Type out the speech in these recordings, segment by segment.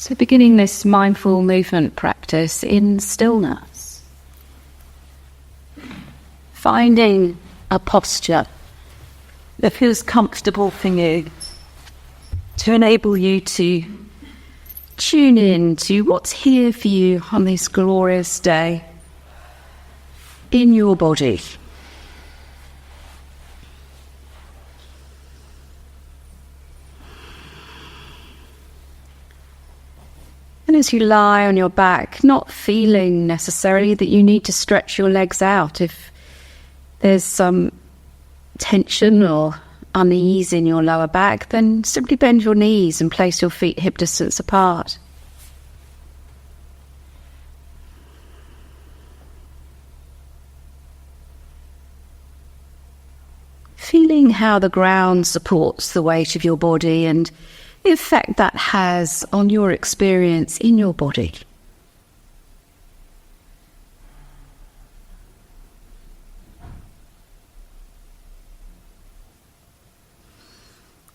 So beginning this mindful movement practice in stillness, finding a posture that feels comfortable for you to enable you to tune in to what's here for you on this glorious day in your body. And as you lie on your back, not feeling necessarily that you need to stretch your legs out. If there's some tension or unease in your lower back, then simply bend your knees and place your feet hip distance apart. Feeling how the ground supports the weight of your body and the effect that has on your experience in your body.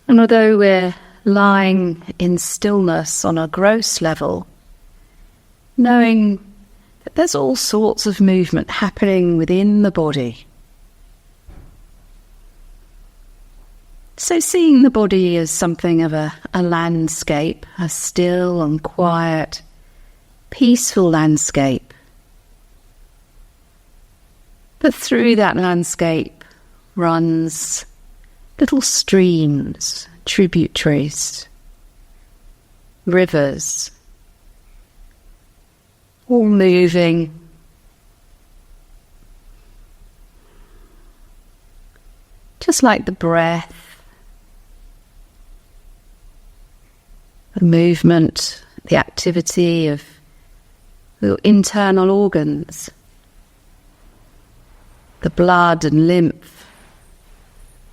And although we're lying in stillness on a gross level, knowing that there's all sorts of movement happening within the body. So seeing the body as something of a landscape, a still and quiet, peaceful landscape. But through that landscape runs little streams, tributaries, rivers, all moving, just like the breath, the movement, the activity of your internal organs, the blood and lymph,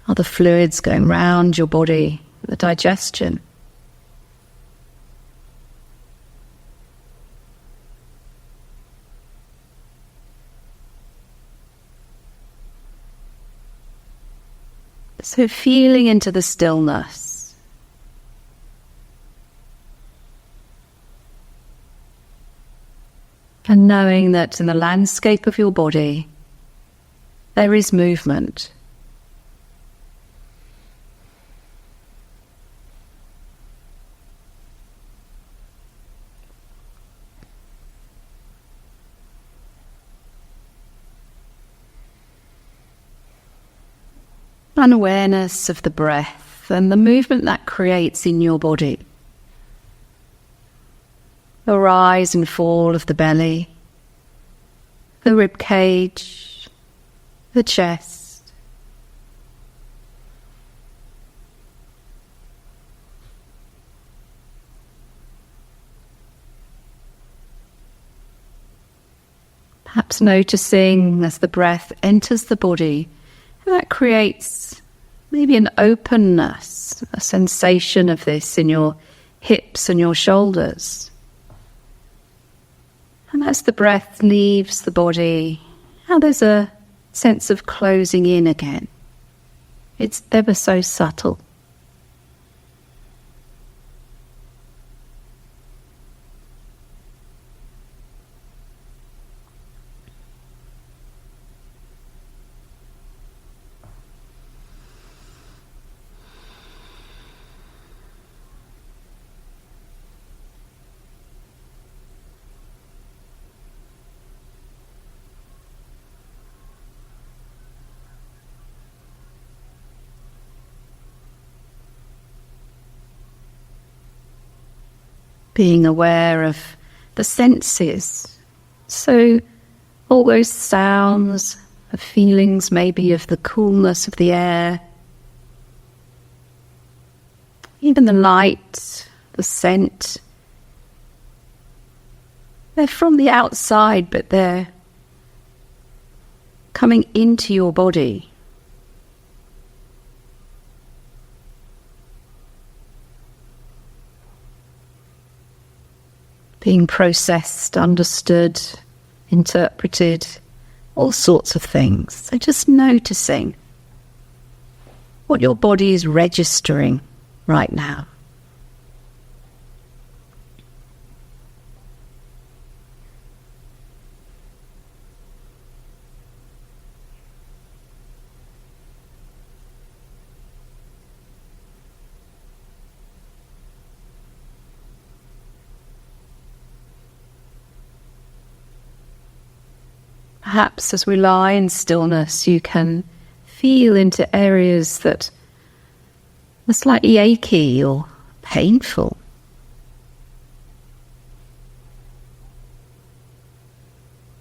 other fluids going round your body, the digestion. So feeling into the stillness. And knowing that in the landscape of your body, there is movement. An awareness of the breath and the movement that creates in your body. The rise and fall of the belly, the rib cage, the chest. Perhaps noticing as the breath enters the body, that creates maybe an openness, a sensation of this in your hips and your shoulders. And as the breath leaves the body, how there's a sense of closing in again. It's ever so subtle. Being aware of the senses. So all those sounds, the feelings maybe of the coolness of the air, even the light, the scent. They're from the outside, but they're coming into your body. Being processed, understood, interpreted, all sorts of things. So just noticing what your body is registering right now. Perhaps as we lie in stillness, you can feel into areas that are slightly achy or painful.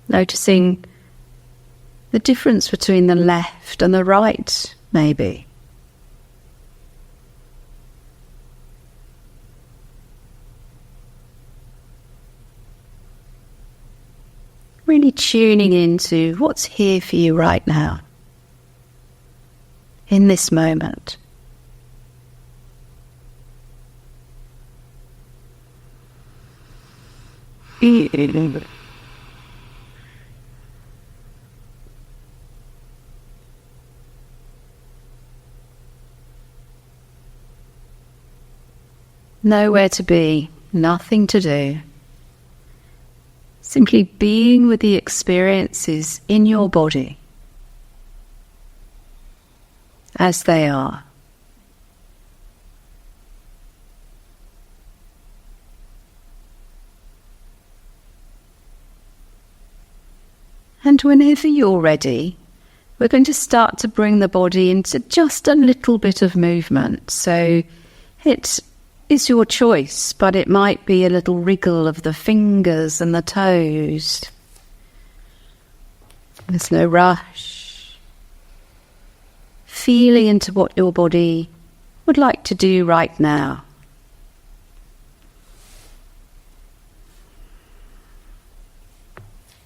Noticing the difference between the left and the right, maybe. Really tuning into what's here for you right now, in this moment. Nowhere to be, nothing to do. Simply being with the experiences in your body as they are. And whenever you're ready, we're going to start to bring the body into just a little bit of movement. So it is your choice, but it might be a little wriggle of the fingers and the toes. There's no rush. Feeling into what your body would like to do right now.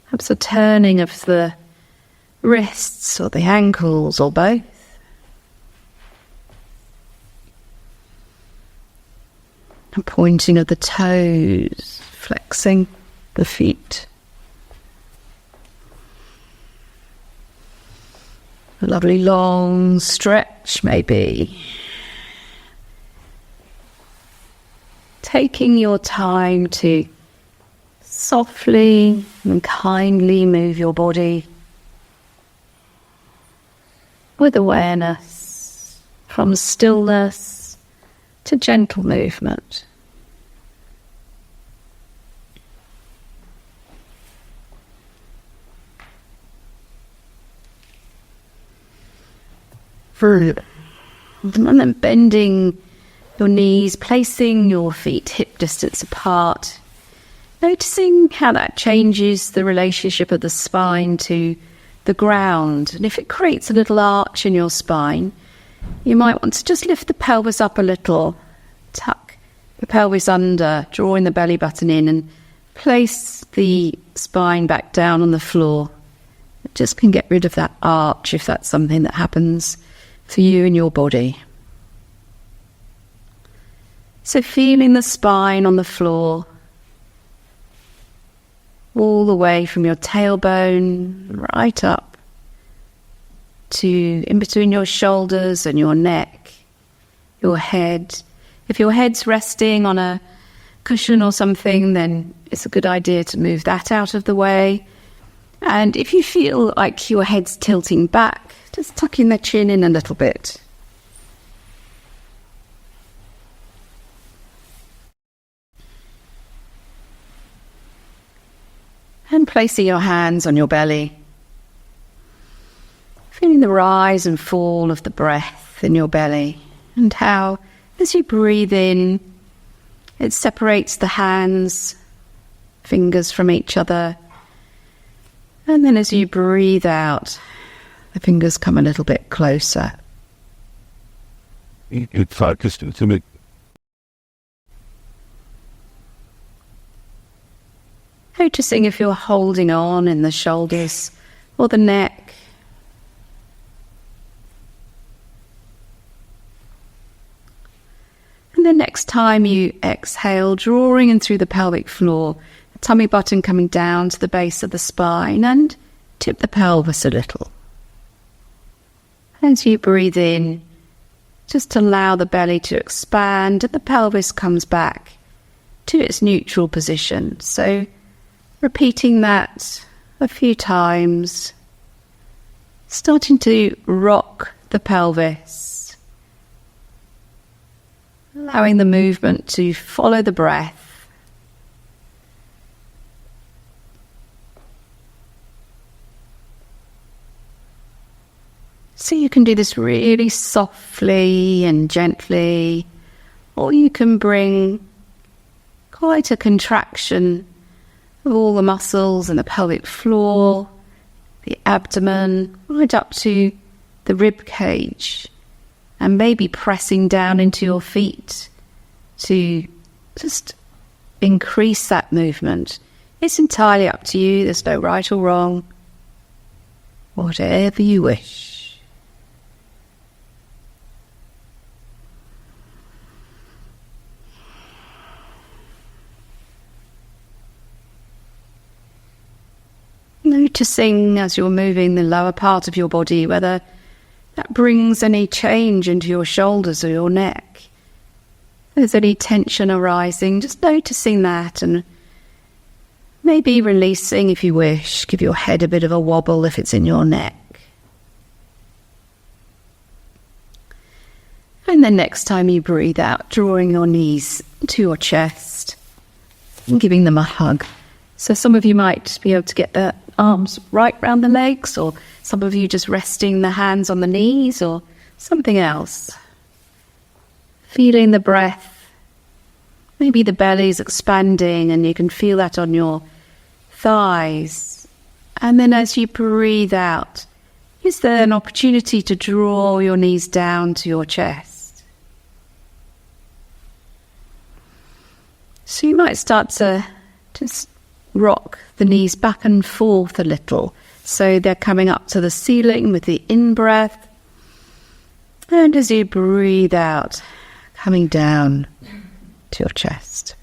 Perhaps a turning of the wrists or the ankles or both. A pointing of the toes, flexing the feet. A lovely long stretch maybe. Taking your time to softly and kindly move your body with awareness, from stillness to gentle movement. And then bending your knees, placing your feet hip distance apart, noticing how that changes the relationship of the spine to the ground. And if it creates a little arch in your spine, you might want to just lift the pelvis up a little, tuck the pelvis under, drawing the belly button in, and place the spine back down on the floor. It just can get rid of that arch if that's something that happens for you and your body. So feeling the spine on the floor, all the way from your tailbone right up to in between your shoulders and your neck, your head. If your head's resting on a cushion or something, then it's a good idea to move that out of the way. And if you feel like your head's tilting back, just tucking the chin in a little bit. And placing your hands on your belly. Feeling the rise and fall of the breath in your belly, and how, as you breathe in, it separates the hands, fingers from each other. And then as you breathe out, the fingers come a little bit closer. It's focused to me. Noticing if you're holding on in the shoulders or the neck. And the next time you exhale, drawing in through the pelvic floor, the tummy button coming down to the base of the spine, and tip the pelvis a little. As you breathe in, just allow the belly to expand and the pelvis comes back to its neutral position. So repeating that a few times, starting to rock the pelvis, allowing the movement to follow the breath. So you can do this really softly and gently, or you can bring quite a contraction of all the muscles in the pelvic floor, the abdomen, right up to the rib cage, and maybe pressing down into your feet to just increase that movement. It's entirely up to you. There's no right or wrong. Whatever you wish. Noticing as you're moving the lower part of your body whether that brings any change into your shoulders or your neck. If there's any tension arising, just noticing that, and maybe releasing if you wish. Give your head a bit of a wobble if it's in your neck. And then next time you breathe out, drawing your knees to your chest and giving them a hug. So some of you might be able to get the arms right round the legs, or some of you just resting the hands on the knees, or something else. Feeling the breath. Maybe the belly's expanding and you can feel that on your thighs. And then as you breathe out, is there an opportunity to draw your knees down to your chest? So you might start to just rock the knees back and forth a little, so they're coming up to the ceiling with the in-breath, and as you breathe out, coming down to your chest.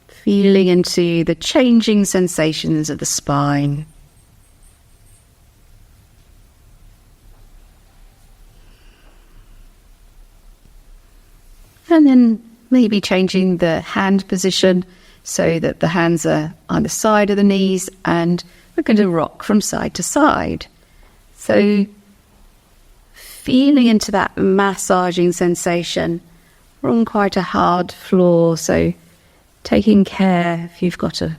Feeling into the changing sensations of the spine. And then maybe changing the hand position so that the hands are on the side of the knees, and we're going to rock from side to side. So feeling into that massaging sensation. We're on quite a hard floor, so taking care if you've got a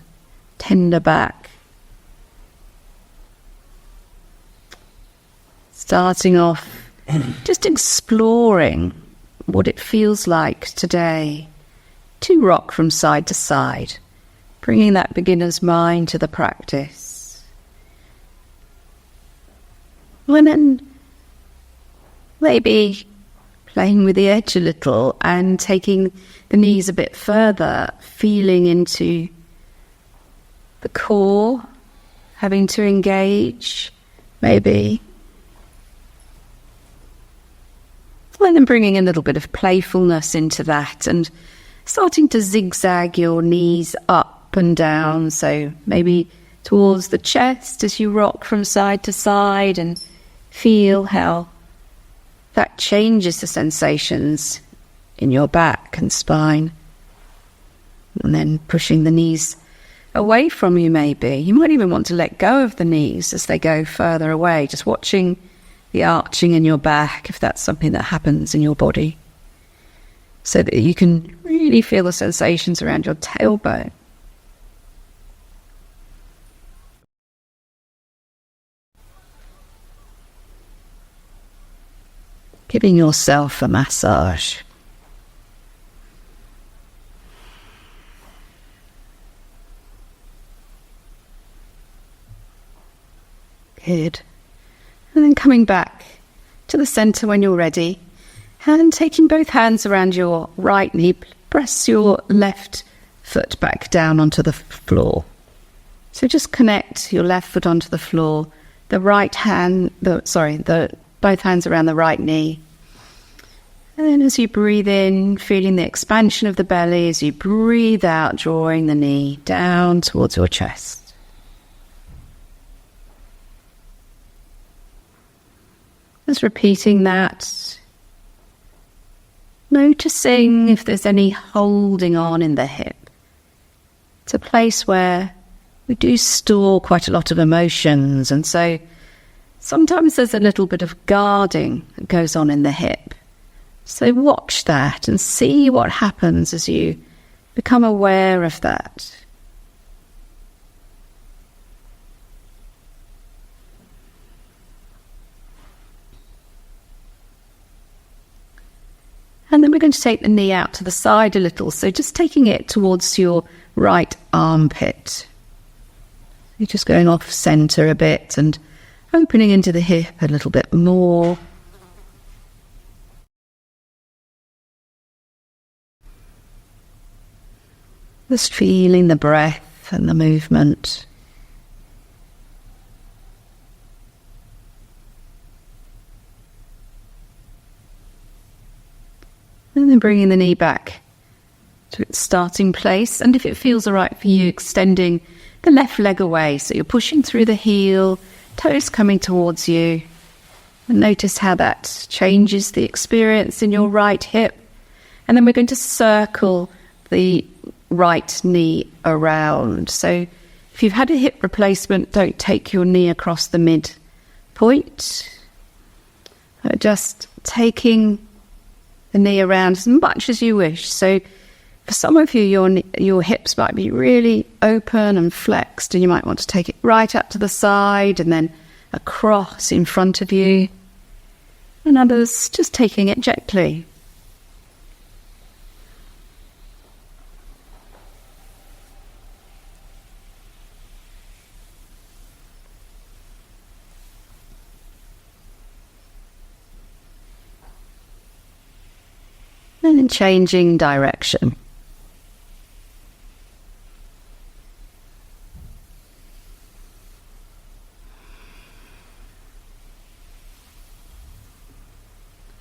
tender back. Starting off, just exploring what it feels like today to rock from side to side, bringing that beginner's mind to the practice. And then maybe playing with the edge a little and taking the knees a bit further, feeling into the core, having to engage, maybe. And then bringing a little bit of playfulness into that and starting to zigzag your knees up and down. So maybe towards the chest as you rock from side to side, and feel how that changes the sensations in your back and spine. And then pushing the knees away from you maybe. You might even want to let go of the knees as they go further away, just watching the arching in your back, if that's something that happens in your body, so that you can really feel the sensations around your tailbone. Giving yourself a massage. Good. And then coming back to the centre when you're ready, and taking both hands around your right knee, press your left foot back down onto the floor. So just connect your left foot onto the floor, both hands around the right knee. And then as you breathe in, feeling the expansion of the belly, as you breathe out, drawing the knee down towards your chest. Just repeating that, noticing if there's any holding on in the hip. It's a place where we do store quite a lot of emotions, and so sometimes there's a little bit of guarding that goes on in the hip. So watch that and see what happens as you become aware of that. And then we're going to take the knee out to the side a little, so just taking it towards your right armpit. You're just going off centre a bit and opening into the hip a little bit more. Just feeling the breath and the movement. And then bringing the knee back to its starting place. And if it feels all right for you, extending the left leg away. So you're pushing through the heel, toes coming towards you. And notice how that changes the experience in your right hip. And then we're going to circle the right knee around. So if you've had a hip replacement, don't take your knee across the midpoint. Just taking the knee around as much as you wish. So for some of you, your hips might be really open and flexed, and you might want to take it right up to the side and then across in front of you. And others, just taking it gently. And then changing direction.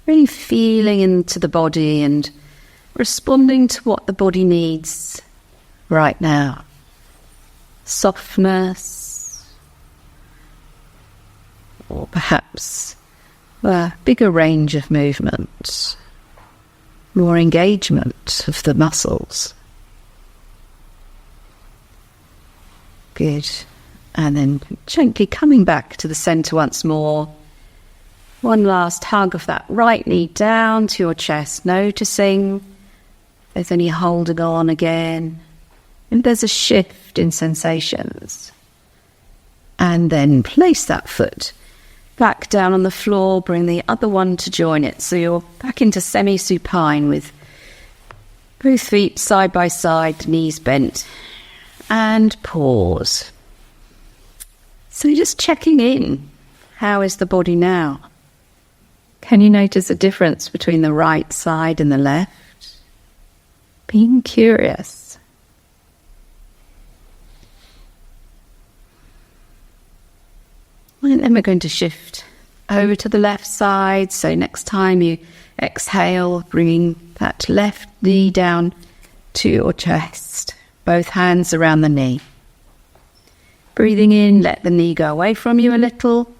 Really feeling into the body and responding to what the body needs right now. Softness, or perhaps a bigger range of movement. More engagement of the muscles. Good. And then gently coming back to the centre once more. One last hug of that right knee down to your chest, noticing if there's any holding on again. And there's a shift in sensations. And then place that foot back down on the floor, bring the other one to join it. So you're back into semi-supine with both feet side by side, knees bent. And pause. So just checking in. How is the body now? Can you notice a difference between the right side and the left? Being curious. And then we're going to shift over to the left side. So next time you exhale, bringing that left knee down to your chest. Both hands around the knee. Breathing in, let the knee go away from you a little.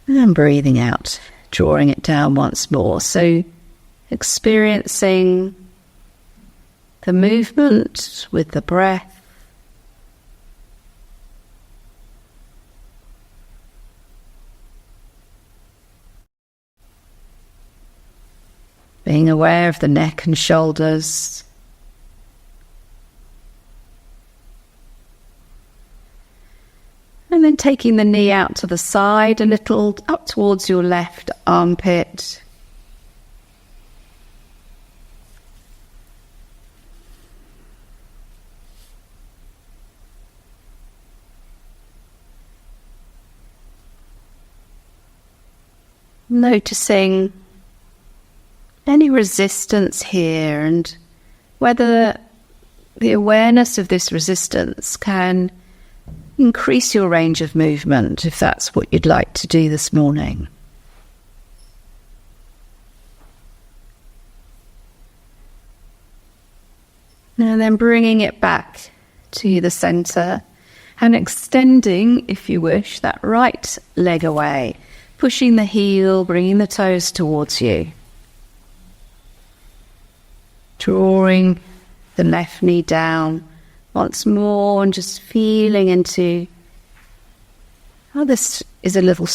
And breathing out, drawing it down once more. So experiencing the movement with the breath. Being aware of the neck and shoulders. And then taking the knee out to the side a little, up towards your left armpit. Noticing any resistance here and whether the awareness of this resistance can increase your range of movement if that's what you'd like to do this morning. And then bringing it back to the centre and extending, if you wish, that right leg away, pushing the heel, bringing the toes towards you. Drawing the left knee down once more and just feeling into how this is a little